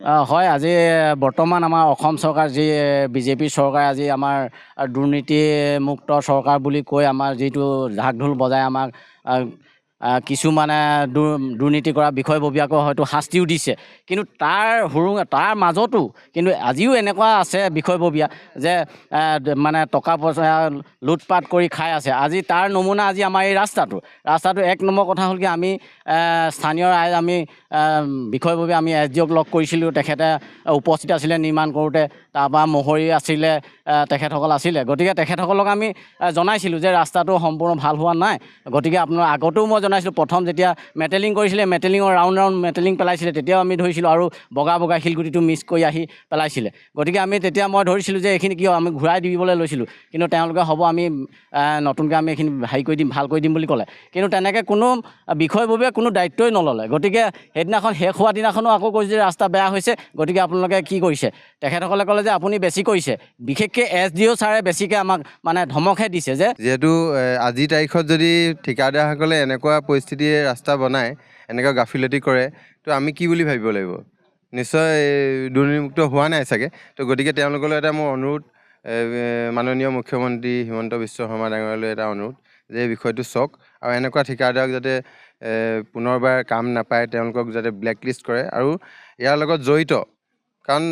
হয় আজি বৰ্তমান আমাৰ অসম চৰকাৰ যি বিজেপি চৰকাৰে আজি আমাৰ দুৰ্নীতিমুক্ত চৰকাৰ বুলি কৈ আমাৰ যিটো ঢাক ঢোল বজাই আমাক কিছুমানে দুৰ্নীতি কৰা বিষয়ববীয়াকো হয়তো শাস্তিও দিছে কিন্তু তাৰ মাজতো কিন্তু আজিও এনেকুৱা আছে বিষয়ববীয়া যে মানে টকা পইচা লুটপাট কৰি খাই আছে। আজি তাৰ নমুনা আজি আমাৰ এই ৰাস্তাটো এক নম্বৰ কথা হ'ল কি আমি স্থানীয় ৰাইজ আমি বিষয়ববীয়া আমি SDOক লগ কৰিছিলোঁ, তেখেতে উপস্থিত আছিলে নিৰ্মাণ কৰোঁতে, তাৰপৰা মহৰী আছিলে, তেখেতসকল আছিলে। গতিকে তেখেতসকলক আমি জনাইছিলোঁ যে ৰাস্তাটো সম্পূৰ্ণ ভাল হোৱা নাই। গতিকে আপোনাৰ আগতেও মই জনাইছিলোঁ, প্ৰথম যেতিয়া মেটেলিং কৰিছিলে মেটেলিঙৰ ৰাউণ্ড মেটেলিং পেলাইছিলে তেতিয়াও আমি ধৰিছিলোঁ আৰু বগা শিলগুটিটো মিক্স কৰি আহি পেলাইছিলে। গতিকে আমি তেতিয়া মই ধৰিছিলোঁ যে এইখিনি কিয় আমি ঘূৰাই দিবলৈ লৈছিলোঁ, কিন্তু তেওঁলোকে হ'ব আমি নতুনকৈ আমি এইখিনি হেৰি কৰি দিম ভাল কৰি দিম বুলি ক'লে। কিন্তু তেনেকৈ কোনো বিষয়ববীয়া কোনো দায়িত্বই নল'লে। গতিকে সেইদিনাখন শেষ হোৱা দিনাখনো আকৌ কৈছে যে ৰাস্তা বেয়া হৈছে, গতিকে আপোনালোকে কি কৰিছে। তেখেতসকলে ক'লে যে আপুনি বেছি কৰিছে। বিশেষকৈ SDO ছাৰে বেছিকৈ আমাক মানে ধমকহে দিছে যে যিহেতু আজিৰ তাৰিখত যদি ঠিকাদাৰসকলে এনেকুৱা পৰিস্থিতিয়ে ৰাস্তা বনায়, এনেকুৱা গাফিলতি কৰে, তো আমি কি বুলি ভাবিব লাগিব। নিশ্চয় দুৰ্নীতিমুক্ত হোৱা নাই চাগে। তো গতিকে তেওঁলোকলৈ এটা মোৰ অনুৰোধ, মাননীয় মুখ্যমন্ত্ৰী হিমন্ত বিশ্ব শৰ্মা ডাঙৰীয়ালৈ এটা অনুৰোধ যে এই বিষয়টো চাওক আৰু এনেকুৱা ঠিকাদাৰক যাতে পুনৰবাৰ কাম নাপায়, তেওঁলোকক যাতে ব্লেকলিষ্ট কৰে আৰু ইয়াৰ লগত জড়িত, কাৰণ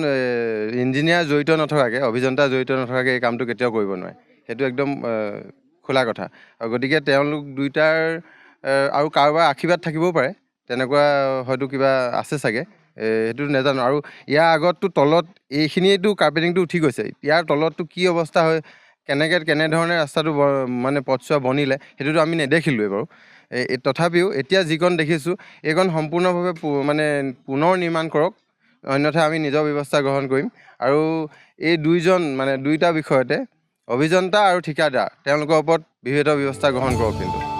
ইঞ্জিনিয়াৰ জড়িত নথকাকৈ, অভিযন্তা জড়িত নথকাকৈ এই কামটো কেতিয়াও কৰিব নোৱাৰে। সেইটো একদম খোলা কথা। আৰু গতিকে তেওঁলোক দুইটাৰ আৰু কাৰোবাৰ আশীৰ্বাদ থাকিবও পাৰে, তেনেকুৱা হয়তো কিবা আছে চাগে, সেইটো নাজানো। আৰু ইয়াৰ আগততো তলত এইখিনিয়েতো কাৰ্পেটিংটো উঠি গৈছে, ইয়াৰ তলততো কি অৱস্থা হয়, কেনেধৰণে ৰাস্তাটো মানে পথছোৱা বনিলে সেইটোতো আমি নেদেখিলোৱে বাৰু। তথাপিও এতিয়া যিকণ দেখিছোঁ এইকণ সম্পূৰ্ণভাৱে মানে পুনৰ নিৰ্মাণ কৰক, অন্যথা আমি নিজৰ ব্যৱস্থা গ্ৰহণ কৰিম। আৰু এই দুইটা বিষয়তে অভিযন্তা আৰু ঠিকাদাৰ তেওঁলোকৰ ওপৰত বিহিত ব্যৱস্থা গ্ৰহণ কৰক কিন্তু।